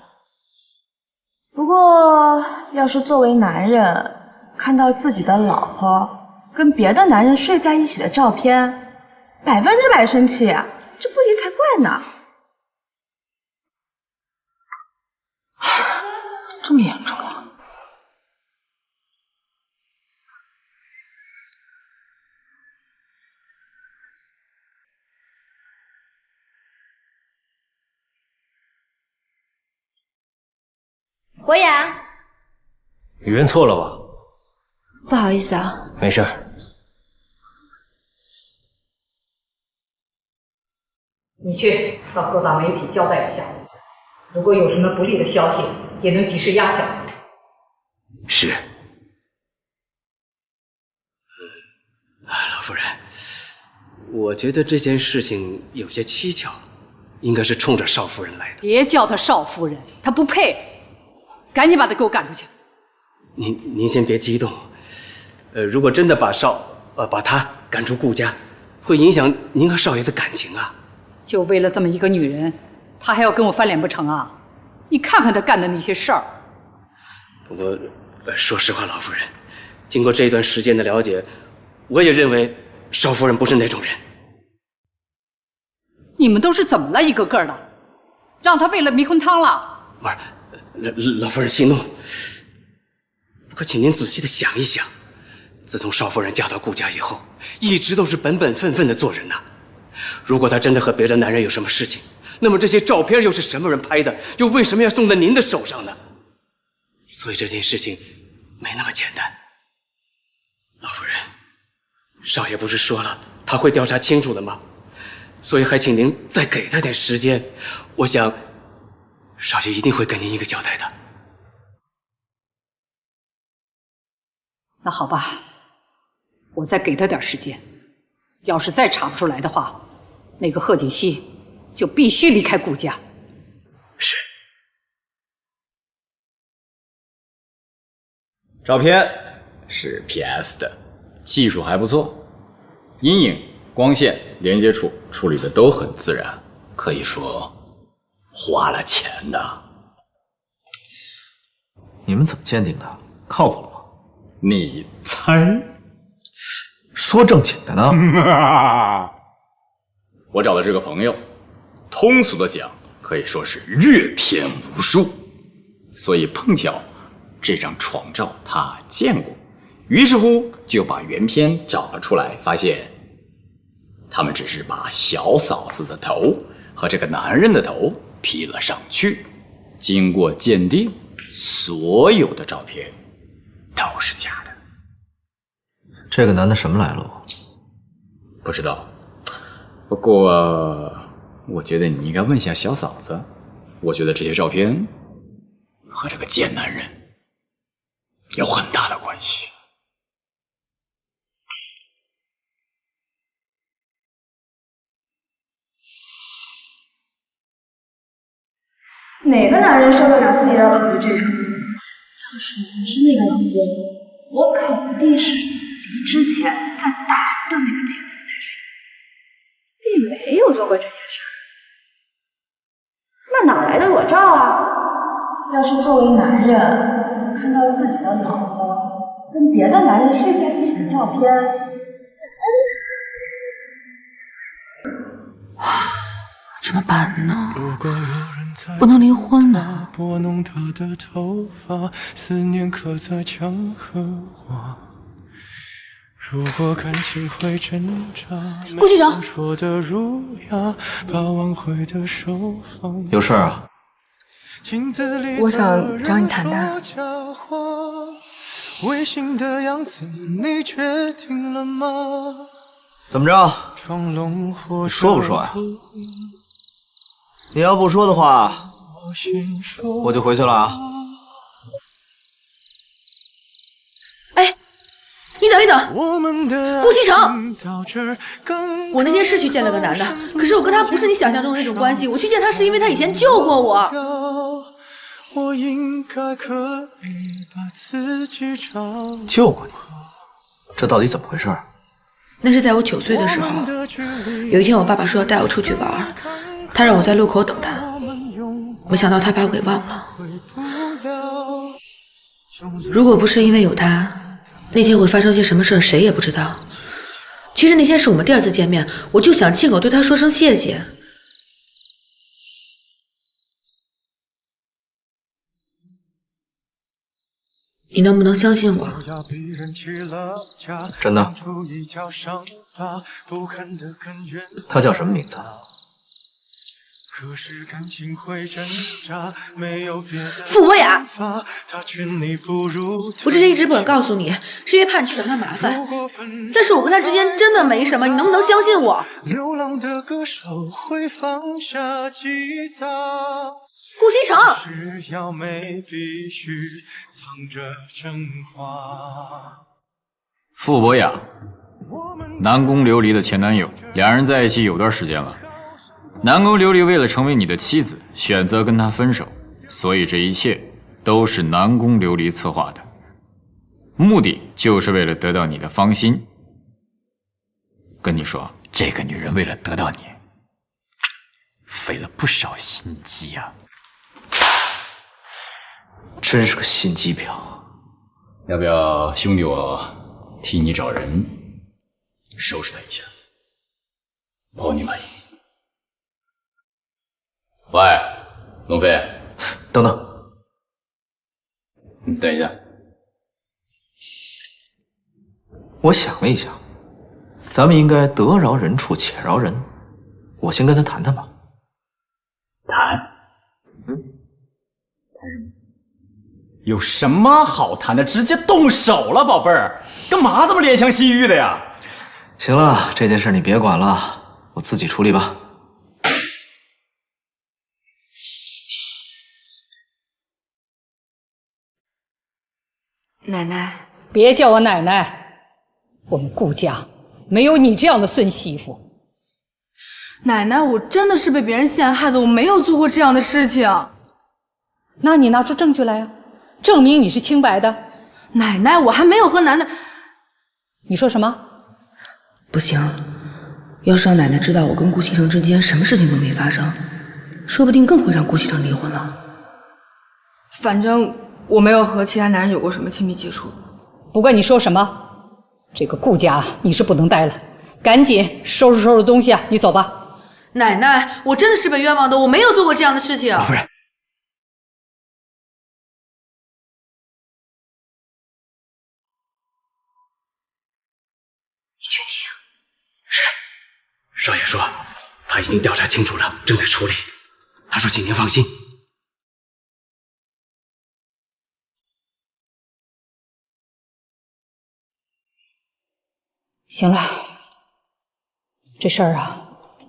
O: 不过，要是作为男人看到自己的老婆跟别的男人睡在一起的照片，100%生气，这不离才怪呢。
J: 这么严重啊？
A: 国雅，
E: 语言错了吧？
A: 不好意思啊。
E: 没事。
B: 你去到各大媒体交代一下，如果有什么不利的消息，也能及时压下来。
E: 是。老夫人，我觉得这件事情有些蹊跷，应该是冲着少夫人来的。
B: 别叫她少夫人，她不配。赶紧把她给我赶出去。
E: 您先别激动。如果真的把她赶出顾家，会影响您和少爷的感情啊。
B: 就为了这么一个女人，他还要跟我翻脸不成啊？你看看他干的那些事儿。
E: 不过，说实话，老夫人，经过这一段时间的了解，我也认为邵夫人不是那种人。
B: 你们都是怎么了，一个个的，让他喂了迷魂汤了？
E: 不是，老夫人息怒。不过，请您仔细的想一想，自从邵夫人嫁到顾家以后，一直都是本本分分的做人呐。如果她真的和别的男人有什么事情，那么这些照片又是什么人拍的？又为什么要送在您的手上呢？所以这件事情没那么简单。老夫人，少爷不是说了他会调查清楚的吗？所以还请您再给他点时间，我想少爷一定会给您一个交代的。
B: 那好吧，我再给他点时间。要是再查不出来的话，那个贺锦熙就必须离开顾家。
E: 是。
P: 照片是 PS 的，技术还不错，阴影、光线、连接处理的都很自然，可以说花了钱的。
D: 你们怎么鉴定的？靠谱吗？
P: 你猜？
D: 说正经的呢。
P: 我找的这个朋友，通俗的讲，可以说是阅片无数，所以碰巧这张床照他见过，于是乎就把原片找了出来，发现他们只是把小嫂子的头和这个男人的头 P 了上去，经过鉴定，所有的照片都是假的。
D: 这个男的什么来路？
P: 不知道，不过我觉得你应该问一下小嫂子。我觉得这些照片和这个贱男人有很大的关系。
O: 哪个男人受得了自己的老婆这样？要是我是那个老公，我肯定是比之前再打的那个姐夫才是，并没有做过这件事。那哪来的裸照啊？要是作为男人看到自己的老婆跟别的男人睡在一起的照片，怎么办呢？不能离婚呢。
Q: 拨弄她的头发，思念刻在墙和瓦。如果感情会挣扎，
A: 顾西城
Q: 说的儒雅，把挽回的手放。
D: 有事啊？
C: 我想找你谈谈。
Q: 违心的样子，你决定了吗？
D: 怎么着？你说不说呀？你要不说的话，我就回去了啊。
A: 哎，你等一等，顾西城，我那天是去见了个男的，可是我跟他不是你想象中的那种关系。我去见他是因为他以前救过我。
D: 救过你？这到底怎么回事？
C: 那是在我9岁的时候，有一天我爸爸说要带我出去玩，他让我在路口等他，没想到他把我给忘了。如果不是因为有他，那天会发生些什么事谁也不知道。其实那天是我们第2次见面，我就想亲口对他说声谢谢。你能不能相信我？
D: 真的。他叫什么名字？
C: 傅博雅。我之前一直不敢告诉你，是因为怕你去找他麻烦。但是我跟他之间真的没什么，你能不能相信我？顾西城，
P: 傅博雅，南宫琉璃的前男友，两人在一起有段时间了。南宫琉璃为了成为你的妻子，选择跟他分手，所以这一切都是南宫琉璃策划的，目的就是为了得到你的芳心。跟你说，这个女人为了得到你，费了不少心机呀。
D: 真是个心机婊。
P: 要不要兄弟我替你找人收拾他一下，保你满意。喂，龙飞，
D: 等等，
P: 你等一下。
D: 我想了一下，咱们应该得饶人处且饶人。我先跟他谈谈吧。
P: 谈？谈什么？有什么好谈的？直接动手了，宝贝儿，干嘛这么怜香惜玉的呀？
D: 行了，这件事你别管了，我自己处理吧。
C: 奶奶，
B: 别叫我奶奶，我们顾家没有你这样的孙媳妇。
A: 奶奶，我真的是被别人陷害的，我没有做过这样的事情。
B: 那你拿出证据来呀，证明你是清白的。
A: 奶奶，我还没有和男的。
B: 你说什么？
C: 不行，要是让奶奶知道我跟顾西城之间什么事情都没发生，说不定更会让顾西城离婚了。
A: 反正我没有和其他男人有过什么亲密接触。
B: 不管你说什么，这个顾家你是不能待了，赶紧收拾收拾东西啊，你走吧。
A: 奶奶，我真的是被冤枉的，我没有做过这样的事情。
P: 老夫人，
H: 你确定？是，少爷说他已经调查清楚了，正在处理。他说请您放心。
B: 行了，这事儿啊，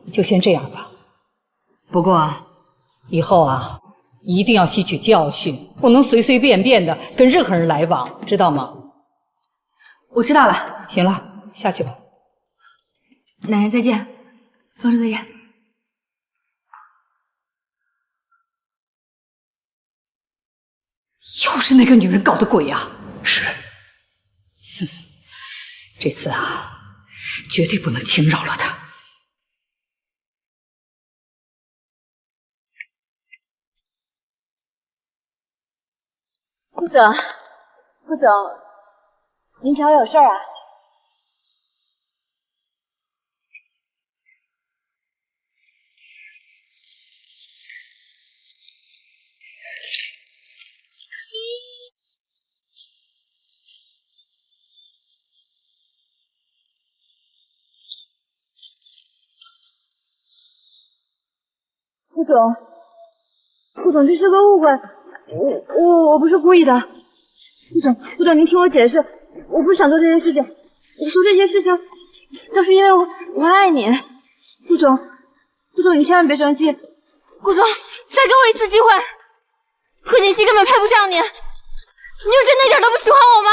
B: 就先这样吧。不过以后啊，一定要吸取教训，不能随随便便的跟任何人来往，知道吗？
A: 我知道了。
B: 行了，下去吧。
A: 奶奶再见，方叔再见。
B: 又是那个女人搞的鬼呀！
H: 是。
B: 哼，这次啊，绝对不能轻饶了她。
A: 顾总，顾总，您找我有事儿啊？顾总，顾总，这是个误会，我不是故意的。顾总，您听我解释，我不是想做这些事情，我做这些事情都是因为我爱你。顾总，你千万别生气。顾总，再给我一次机会。贺锦熙根本配不上你，你就真的一点都不喜欢我吗？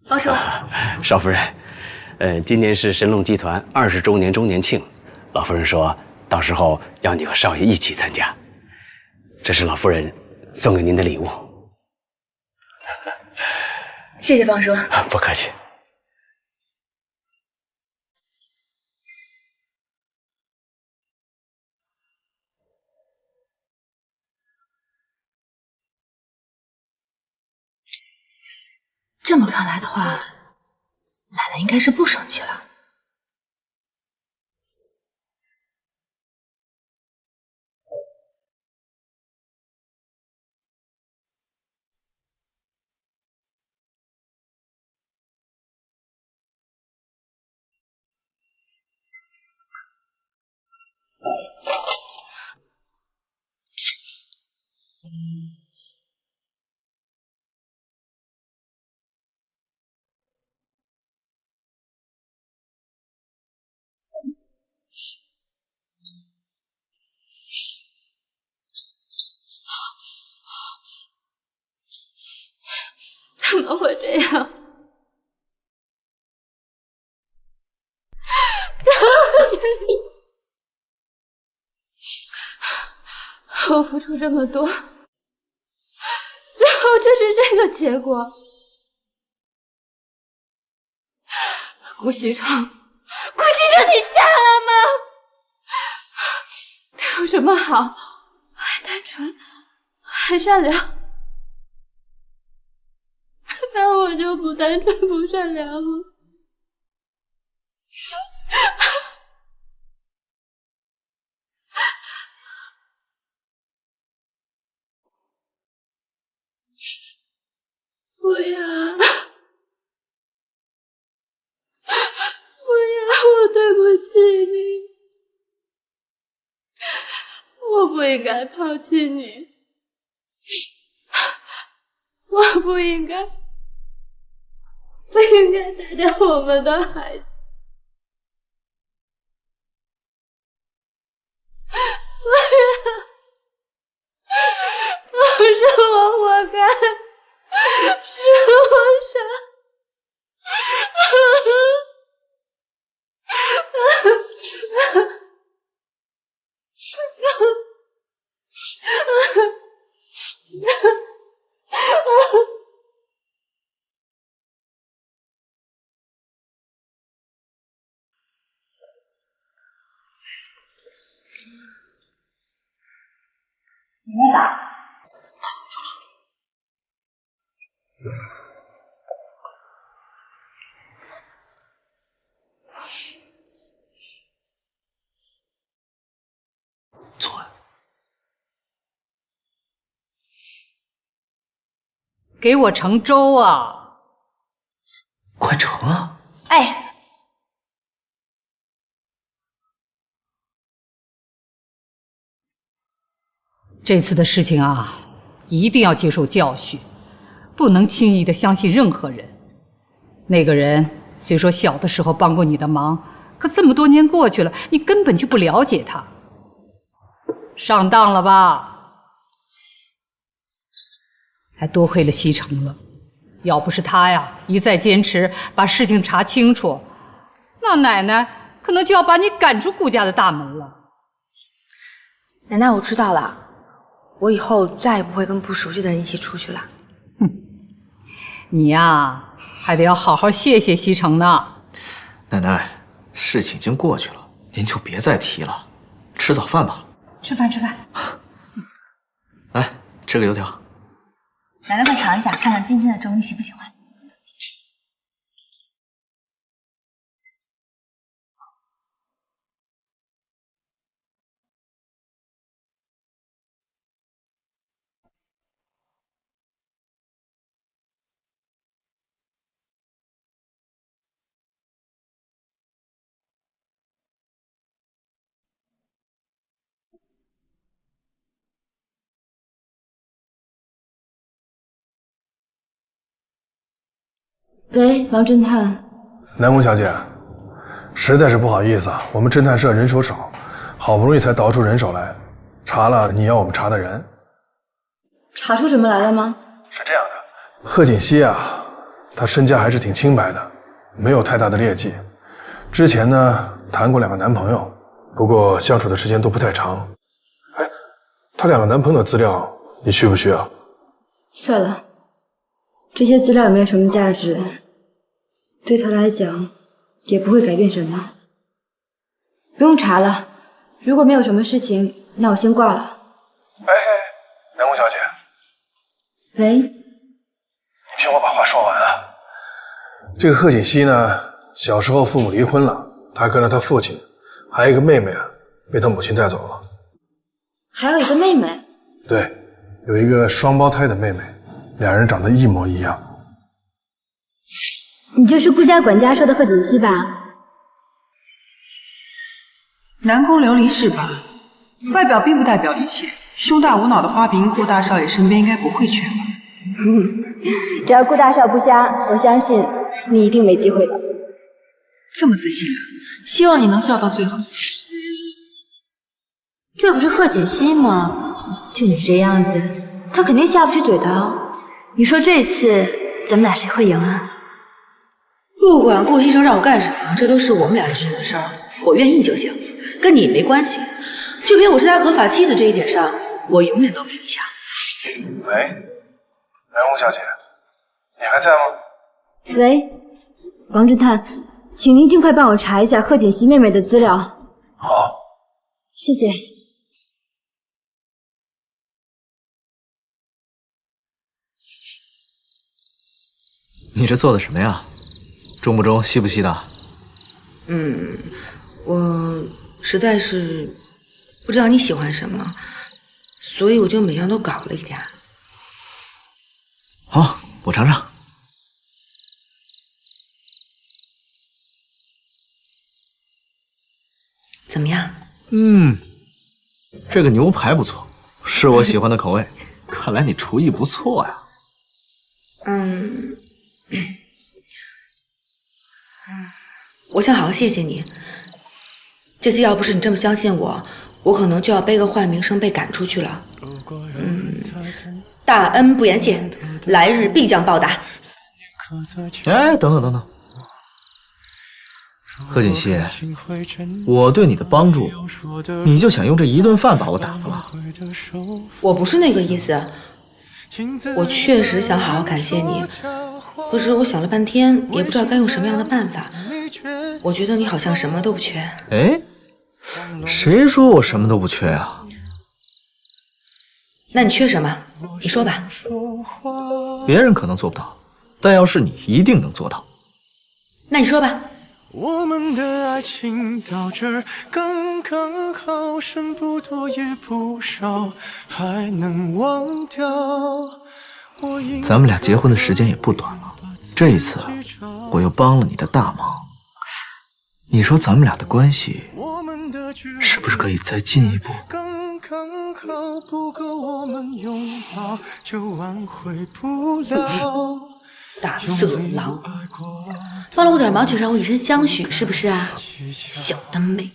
A: 方叔，
H: 少夫人，今年是神龙集团20周年周年庆，老夫人说到时候要你和少爷一起参加，这是老夫人送给您的礼物。
C: 谢谢方叔。
H: 不客气。
C: 这么看来的话，奶奶应该是不生气了。
I: 怎么会这样？我付出这么多，最后就是这个结果。顾西城，你瞎了吗？他有什么好？还单纯，还善良。那我就不单纯不善良了。不要，我对不起你，我不应该抛弃你，我不应该打掉我们的孩子。是我活该，是我傻。
J: 你在哪？
D: 坐。
B: 给我盛粥啊！
D: 快盛啊！
J: 哎，
B: 这次的事情啊，一定要接受教训，不能轻易的相信任何人。那个人虽说小的时候帮过你的忙，可这么多年过去了，你根本就不了解他。上当了吧？还多亏了西城了，要不是他呀一再坚持把事情查清楚，那奶奶可能就要把你赶出顾家的大门了。
C: 奶奶，我知道了，我以后再也不会跟不熟悉的人一起出去了。
B: 你呀，还得要好好谢谢西城呢。
D: 奶奶，事情已经过去了，您就别再提了。吃早饭吧。
J: 吃饭。
D: 来，吃个油条。
J: 奶奶快尝一下，看看今天的粥你喜不喜欢。
A: 喂，王侦探。
R: 南宫小姐，实在是不好意思啊，我们侦探社人手少，好不容易才倒出人手来，查了你要我们查的人。
A: 查出什么来了吗？
R: 是这样的，贺锦熙啊，她身家还是挺清白的，没有太大的劣迹。之前呢，谈过2个男朋友，不过相处的时间都不太长。哎，她2个男朋友的资料你需不需要？
A: 算了，这些资料也没有什么价值，对他来讲也不会改变什么。不用查了，如果没有什么事情，那我先挂了。
R: 哎，南宫小姐。
A: 喂，
R: 你听我把话说完啊。这个贺锦熙呢，小时候父母离婚了，他跟着他父亲，还有一个妹妹啊，被他母亲带走了。
A: 还有一个妹妹？
R: 对，有一个双胞胎的妹妹，2人长得一模一样。
A: 你就是顾家管家说的贺锦熙吧？
G: 南宫琉璃是吧？外表并不代表一切，胸大无脑的花瓶，顾大少爷身边应该不会缺吧？
A: 只要顾大少不瞎，我相信你一定没机会的。
G: 这么自信啊！希望你能笑到最后。
A: 这不是贺锦熙吗？就你这样子，他肯定下不去嘴的。你说这次咱们俩谁会赢啊？
C: 不管顾西城让我干啥，这都是我们俩之间的事儿，我愿意就行，跟你没关系。就凭我是他合法妻子这一点上，我永远都比你强。
R: 喂，南红小姐，你还在吗？
A: 喂，王侦探，请您尽快帮我查一下贺锦熙妹妹的资料。
R: 好，
A: 谢谢。
D: 你这做的什么呀？中不中，西不西的？
C: 我实在是不知道你喜欢什么，所以我就每样都搞了一点。
D: 好，我尝尝。
C: 怎么样？
D: 这个牛排不错，是我喜欢的口味。看来你厨艺不错呀。
C: 我想好好谢谢你。这次要不是你这么相信我，我可能就要背个坏名声被赶出去了。大恩不言谢，来日必将报答。
D: 哎，等等，贺锦熙，我对你的帮助，你就想用这一顿饭把我打发了？
C: 我不是那个意思，我确实想好好感谢你，可是我想了半天，也不知道该用什么样的办法。我觉得你好像什么都不缺。
D: 哎，谁说我什么都不缺啊？
C: 那你缺什么？你说吧。
D: 别人可能做不到，但要是你，一定能做到。
C: 那你说吧。
Q: 我们的爱情到这儿刚刚好，剩不多也不少，还能忘掉。
D: 咱们俩结婚的时间也不短了，这一次我又帮了你的大忙，你说咱们俩的关系是不是可以再进一步？
Q: 刚刚好不够我们拥抱，就挽回不了。
C: 大色狼，帮了我点忙就让我以身相许，是不是啊？小的美。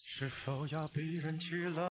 Q: 是否要被人弃了？